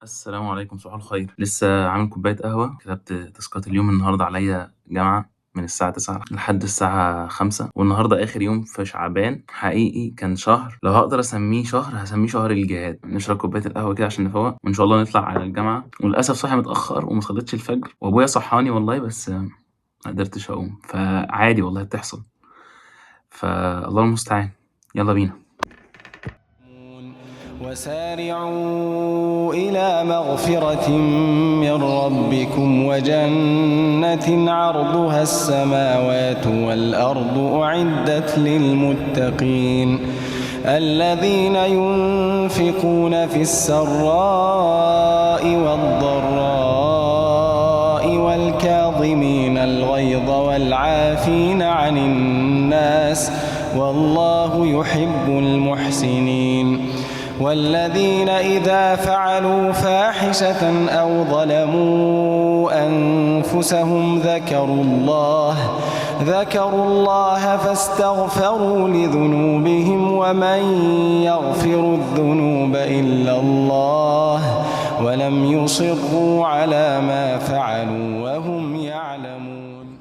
السلام عليكم، صباح الخير. لسه عامل كوباية قهوة، كتبت تاسكات اليوم. النهارده عليا جامعة من الساعة 9 لحد الساعة 5، والنهارده آخر يوم في شعبان. حقيقي كان شهر، لو هقدر أسميه شهر هسميه شهر الجهاد. نشرب كوباية القهوة كده عشان نفوق، وإن شاء الله نطلع على الجامعة. وللأسف صاحي متأخر وما صليتش الفجر، وأبويا صحاني والله، بس ما قدرتش أقوم. فعادي والله بتحصل، فالله المستعان. يلا بينا. وسارعوا إلى مغفرة من ربكم وجنة عرضها السماوات والأرض أعدت للمتقين الذين ينفقون في السراء والضراء والكاظمين الغيظ والعافين عن الناس والله يحب المحسنين والذين إذا فعلوا فاحشة أو ظلموا أنفسهم ذكروا الله فاستغفروا لذنوبهم ومن يغفر الذنوب إلا الله ولم يصروا على ما فعلوا وهم يعلمون.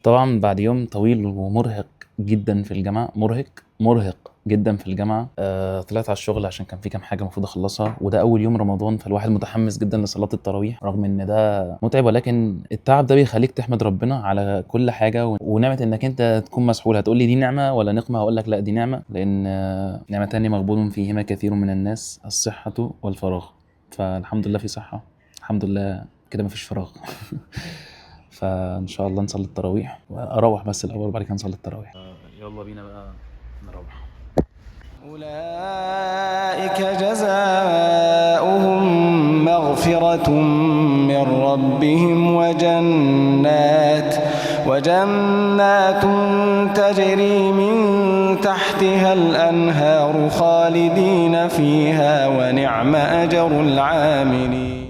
طبعا بعد يوم طويل ومرهق جدا في الجامعة، مرهق جدا في الجامعة. طلعت على الشغل عشان كان في كام حاجة المفروض اخلصها، وده اول يوم رمضان، فالواحد متحمس جدا لصلاة التراويح رغم ان ده متعب، ولكن التعب ده بيخليك تحمد ربنا على كل حاجة، ونعمة انك انت تكون مسحول. هتقولي دي نعمة ولا نقمة؟ هقول لك لا، دي نعمة، لان نعمتان مغبون فيهما كثير من الناس، الصحة والفراغ. فالحمد لله في صحة، الحمد لله كده مفيش فراغ. فان شاء الله نصلي التراويح، واروح بس الاول وبعد كده نصلي التراويح. يلا بينا بقى نروح. أولئك جزاؤهم مغفرة من ربهم وجنات تجري من تحتها الأنهار خالدين فيها ونعم أجر العاملين.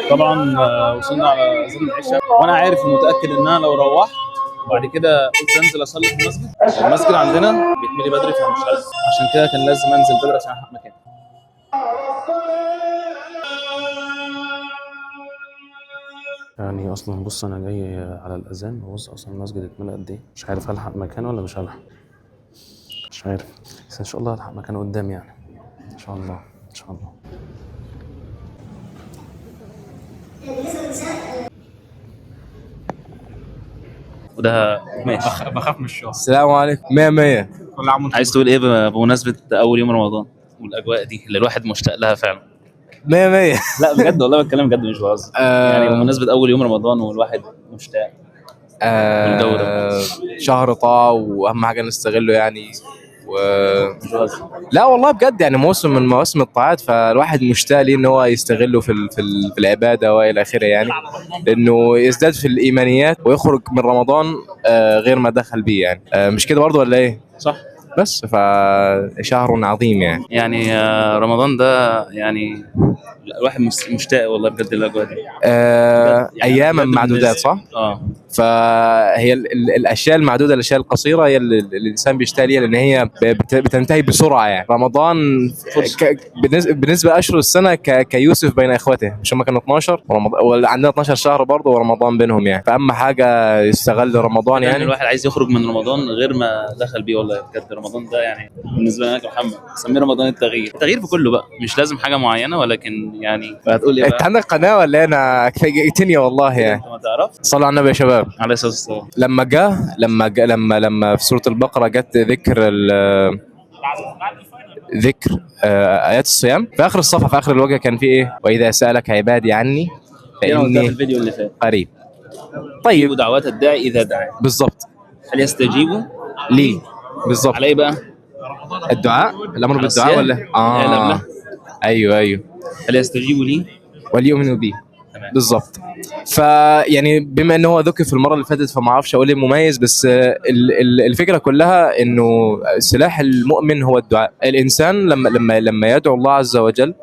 طبعا وصلنا على اذان العشاء، وانا عارف ومتاكد ان انا لو روحت وبعد كده قلت انزل اصلي في المسجد عندنا بيتملي بدري، فمش عارف، عشان كده كان لازم انزل بدري عشان الحق مكان. يعني اصلا بص، انا جاي على الاذان، ببص اصلا المسجد اتملى قد ايه، مش عارف هلحق مكان ولا مش هلحق، مش عارف، بس ان شاء الله هلحق مكان قدام يعني، ان شاء الله ان شاء الله. وده ماشي. بخاف من الشغل. السلام عليكم. 100 كل عام وانتم عايز تقول ايه بمناسبة اول يوم رمضان والاجواء دي اللي الواحد مشتاق لها فعلا؟ 100. لا بجد والله بتكلم بجد مش بهزر. يعني بمناسبة اول يوم رمضان والواحد مشتاق والجو ده. شهر طاعة واهم حاجة نستغله يعني مش بهزر. لا والله بجد، يعني موسم من مواسم الطاعات، فالواحد مشتاق ليه ان هو يستغله في العبادة والى اخره، يعني لانه يزداد في الايمانيات ويخرج من رمضان غير ما دخل بيه، يعني مش كده برضه ولا ايه؟ صح. بس فشهر عظيم يعني رمضان ده يعني الواحد مشتاق والله بجد للاجواء دي. يعني اياما بجد معدودات، صح؟ فهي الاشياء المعدوده، الاشياء القصيره هي اللي الانسان بيشتاق ليها، لان هي بتنتهي بسرعه. يعني رمضان بالنسبه اشهر السنه كيوسف بين اخوته، مش هم كانوا 12 وعندنا 12 شهر برضه ورمضان بينهم، يعني فاهم حاجه يستغل رمضان. يعني الواحد عايز يخرج من رمضان غير ما دخل بيه والله بجد. رمضان ده يعني بالنسبه لنا كمحمد سميه رمضان التغيير في كله بقى، مش لازم حاجه معينه، ولكن يعني هتقول لي انت عندك قناه ولا انا كفايتني والله يعني. انت ما تعرف. صلوا على النبي يا شباب عليه الصلاه والسلام. لما في سوره البقره جت ذكر ايات الصيام في اخر الصفحه، في اخر الوجه كان في ايه؟ واذا سالك عبادي عني فاني فاني الفيديو اللي فات قريب. طيب دعوات الداعي اذا دعا. بالظبط. هل يستجيبوا ليه بالظبط؟ على ايه بقى؟ الدعاء، الامر بالدعاء ولا لا. ايوه هل يستجيبوا لي وليؤمنوا بي. بالظبط. فيعني بما انه هو ذكر في المره اللي فاتت، فما اعرفش اقول ايه مميز، بس الفكره كلها انه سلاح المؤمن هو الدعاء. الانسان لما يدعو الله عز وجل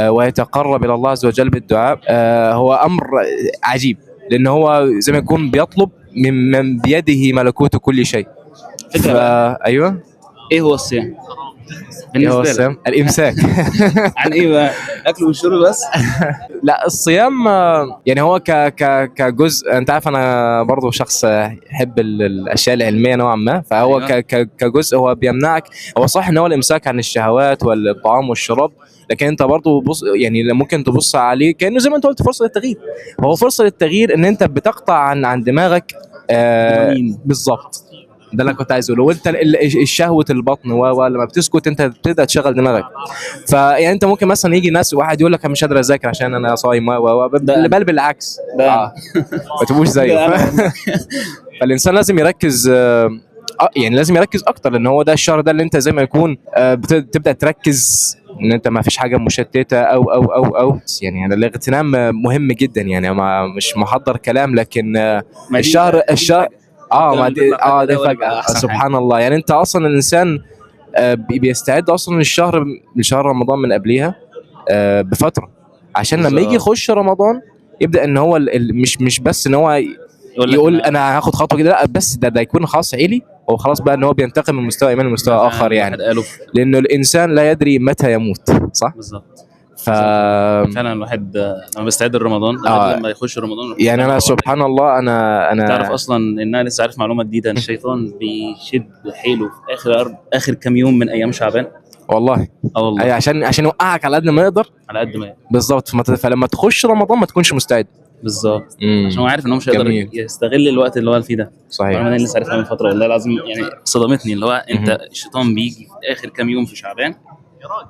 ويتقرب الى الله عز وجل بالدعاء، هو امر عجيب، لان هو زي ما يكون بيطلب من بيده ملكوت كل شيء. ايوه. ايه هو الصيام ايه هو بالنسبه لك؟ الصيام؟ الامساك. عن ايه بقى؟ اكل والشرب بس؟ لا الصيام يعني هو كجزء، انت عارف انا برضو شخص يحب الاشياء العلميه نوعا ما، فهو أيوة. كجزء هو بيمنعك. هو صح ان هو الامساك عن الشهوات والطعام والشراب، لكن انت برضو بص يعني ممكن تبص عليه كانه زي ما انت قلت فرصه للتغيير. هو فرصه للتغيير ان انت بتقطع عن دماغك دوبامين. بالظبط. ده اللي أنا كنت عايز اقوله. وانت الشهوه البطن لما بتسكت انت بتبدا تشغل دماغك. فيعني انت ممكن مثلا يجي ناس واحد يقول لك انا مش قادر اذاكر عشان انا صايم ده أنا. بل بالعكس. ده أنا. ما تبقوش زيه. ده أنا والله. فالانسان لازم يركز يعني لازم يركز اكتر، لان هو ده الشهر ده اللي انت زي ما يكون تبدا تركز ان انت ما فيش حاجه مشتته او يعني الاغتنام مهم جدا. يعني مش محضر كلام، لكن ما دي الشهر بقى- دي الشهر حاجة. الكلام ما اللي دي بيطلع فجأة دي ده هو اللي بيبقى فجأة أحسن حاجة. سبحان الله. يعني انت اصلا الانسان بيستعد اصلا لشهر رمضان من قبلها بفتره، عشان لما يجي بالظبط. يخش رمضان يبدا ان هو مش بس ان هو يقول لك يقول انا هاخد خطوه كده، لا بس ده يكون خلاص عيلي. هو خلاص بقى ان هو بينتقل من مستوى ايمان لمستوى فعلا اخر يعني. الواحد قاله لانه الانسان لا يدري متى يموت، صح؟ بالظبط. ف فعلا الواحد لما بيستعد لرمضان غير لما يخش رمضان. يعني انا سبحان الله انا تعرف اصلا ان انا لسه عارف معلومه جديده ان الشيطان بيشد حيله في اخر كام يوم من ايام شعبان. والله والله. اي عشان يوقعك على قد ما يقدر. على قد ما بالظبط. فلما تخش رمضان ما تكونش مستعد. بالظبط. عشان هو عارف ان هو مش هيقدر جميل. يستغل الوقت اللي هو فيه ده. صحيح. انا لسه عارفها من فتره والله العظيم، يعني صدمتني اللي هو انت الشيطان بيجي في اخر كام يوم في شعبان،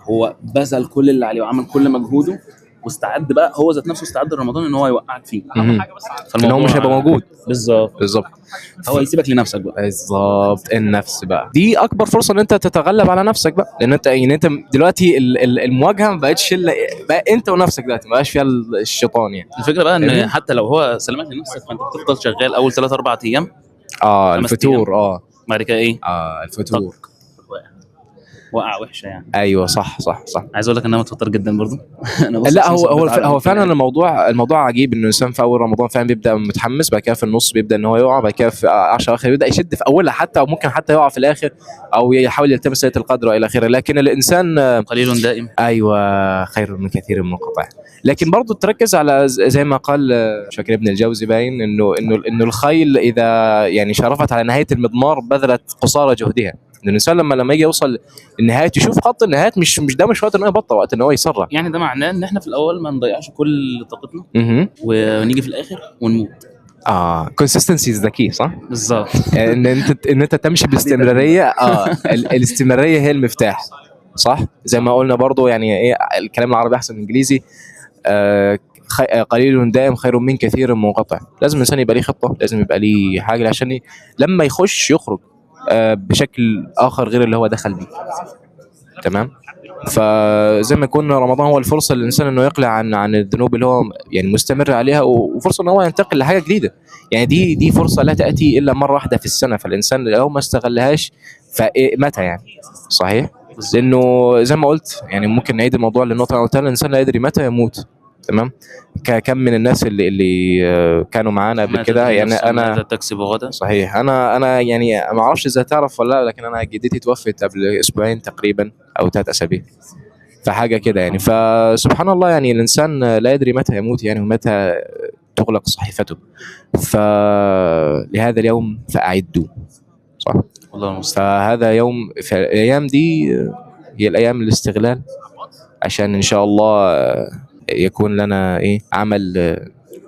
هو بذل كل اللي عليه وعمل كل مجهوده واستعد بقى، هو ذات نفسه استعد لرمضان ان هو يوقعك فيه. ان هو مش هيبقى موجود. بالظبط. هو يسيبك لنفسك بقى. بالظبط. النفس بقى دي اكبر فرصه ان انت تتغلب على نفسك بقى، لان انت يعني انت دلوقتي المواجهه ما بقتش بقى انت ونفسك دلوقتي، ما بقاش فيها الشيطان يعني. الفكره بقى ان فاهمني؟ حتى لو هو سلمك لنفسك فانت بتفضل شغال اول 3 4 ايام. 5 الفتور. أيام. بعد كده ايه؟ الفتور. طق. وقع وحشه يعني. ايوه صح. عايز اقول لك ان انا متوتر جدا برضو. انا لا هو على فعلا الموضوع عجيب، انه الانسان في اول رمضان فعلا بيبدا متحمس، بعد كده في النص بيبدا ان هو يقع، بعد كده في 10 اخر يبدا يشد في اولها حتى، او ممكن حتى يقع في الاخر، او يحاول يلتمس ليله القدر والى اخره. لكن الانسان قليل دائم. ايوه خير من كثير منقطع. لكن برضو تركز على زي ما قال مش فاكر ابن الجوزي باين، انه الخيل اذا يعني شرفت على نهايه المضمار بذلت قصارى جهدها. ان الانسان لما يجي يوصل للنهايه يشوف خط النهايه، مش ده مش وقت ان هو يبطل، وقت ان هو يسرع. يعني ده معناه ان احنا في الاول ما نضيعش كل طاقتنا ونيجي في الاخر ونموت. كونسيستنسي ذكي، صح؟ بالظبط. ان انت تمشي باستمراريه. الاستمراريه هي المفتاح، صح؟ زي ما قلنا برضو يعني ايه الكلام العربي احسن من الانجليزي. قليل دائم خير من كثير منقطع. لازم الانسان يبقى ليه خطه، لازم يبقى ليه حاجه عشان لما يخرج بشكل اخر غير اللي هو دخل بيه. تمام. فزي ما يكون رمضان هو الفرصه للانسان انه يقلع عن الذنوب اللي هو يعني مستمر عليها، وفرصه ان هو ينتقل لحاجه جديده. يعني دي فرصه لا تاتي الا مره واحده في السنه، فالانسان لو ما استغلهاش فمتى يعني. صحيح. لانه زي ما قلت يعني ممكن نعيد الموضوع للنقطه اللي قلتها، الانسان لا يدري متى يموت. تمام. كم من الناس اللي كانوا معانا قبل كده. يعني انا تكسب غدا. صحيح. انا يعني ما اعرفش اذا تعرف ولا لا، لكن انا جدتي توفت قبل اسبوعين تقريبا او 3 اسابيع، فحاجه كده يعني. فسبحان الله يعني الانسان لا يدري متى يموت يعني، ومتى تغلق صحيفته. فلهذا اليوم فاعدوا، صح؟ والله المستعان. فهذا يوم في الايام دي هي الايام الاستغلال، عشان ان شاء الله يكون لنا عمل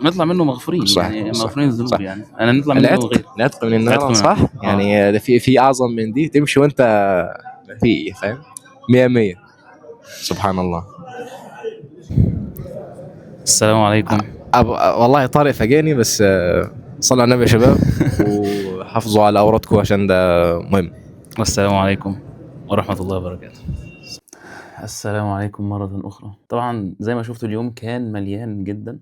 نطلع منه مغفورين. صح. يعني صح. مغفورين الذنوب. صح. يعني انا نطلع منه غير العتق من النار. العتق من صح. يعني ده في اعظم من دي تمشي وانت في فاهم 100. سبحان الله. السلام عليكم. والله طارق فاجئني، بس صلوا على النبي يا شباب وحافظوا على اورادكم عشان ده مهم. والسلام عليكم ورحمة الله وبركاته. السلام عليكم مرة أخرى. طبعا زي ما شفتوا اليوم كان مليان جدا،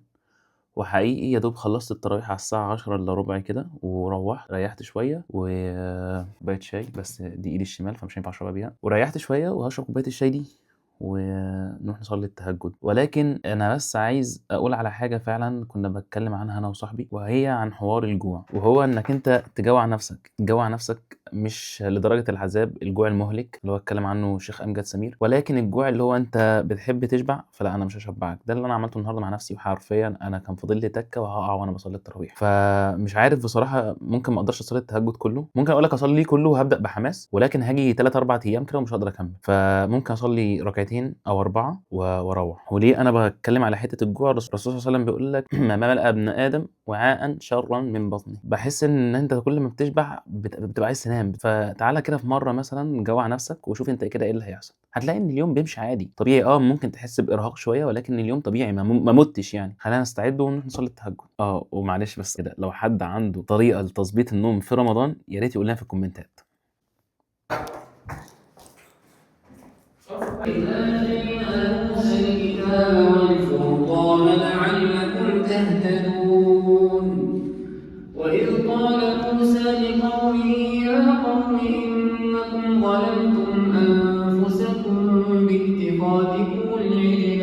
وحقيقي يا دوب خلصت التراويح على الساعة 10 الا ربع كده، وروحت ريحت شوية وكوباية شاي، بس دي ايدي الشمال فمش هينفع اشربها بيها، وريحت شوية وهشرب كوباية الشاي دي ونروح نصلي التهجد. ولكن انا بس عايز اقول على حاجه فعلا كنا بتكلم عنها انا وصاحبي، وهي عن حوار الجوع، وهو انك انت تجوع نفسك مش لدرجه العذاب، الجوع المهلك اللي هو اتكلم عنه الشيخ امجد سمير، ولكن الجوع اللي هو انت بتحب تشبع، فلا انا مش هشبعك. ده اللي انا عملته النهارده مع نفسي، وحرفيا انا كان فاضل لي تكه وهقع وانا بصلي التراويح. فمش عارف بصراحه، ممكن ما اقدرش اصلي التهجد كله، ممكن اقول لك اصلي كله وهبدا بحماس، ولكن هاجي 3 4 ايام كده ومش هقدر اكمل. فممكن اصلي ركعتين او 4 واروح. وليه انا بتكلم على حته الجوع؟ الرسول صلى الله عليه وسلم بيقول لك ما ملأ ابن ادم وعاء شرا من بطنه. بحس ان انت كل ما بتشبع بتبقى عايز تنام. فتعالى كده في مره مثلا جوع نفسك وشوف انت كده ايه اللي هيحصل. هتلاقي ان اليوم بيمشي عادي طبيعي. ممكن تحس بارهاق شويه، ولكن اليوم طبيعي، ما متش يعني. خلينا نستعد ونروح نصلي التهجد. ومعلش بس كده، لو حد عنده طريقه لتظبيط النوم في رمضان يا ريت يقول لنا في الكومنتات. والفرقان لعلكم تهتدون. وإذ قال موسى لقومه يا قوم إنكم ظلمتم أنفسكم باتخاذكم العجل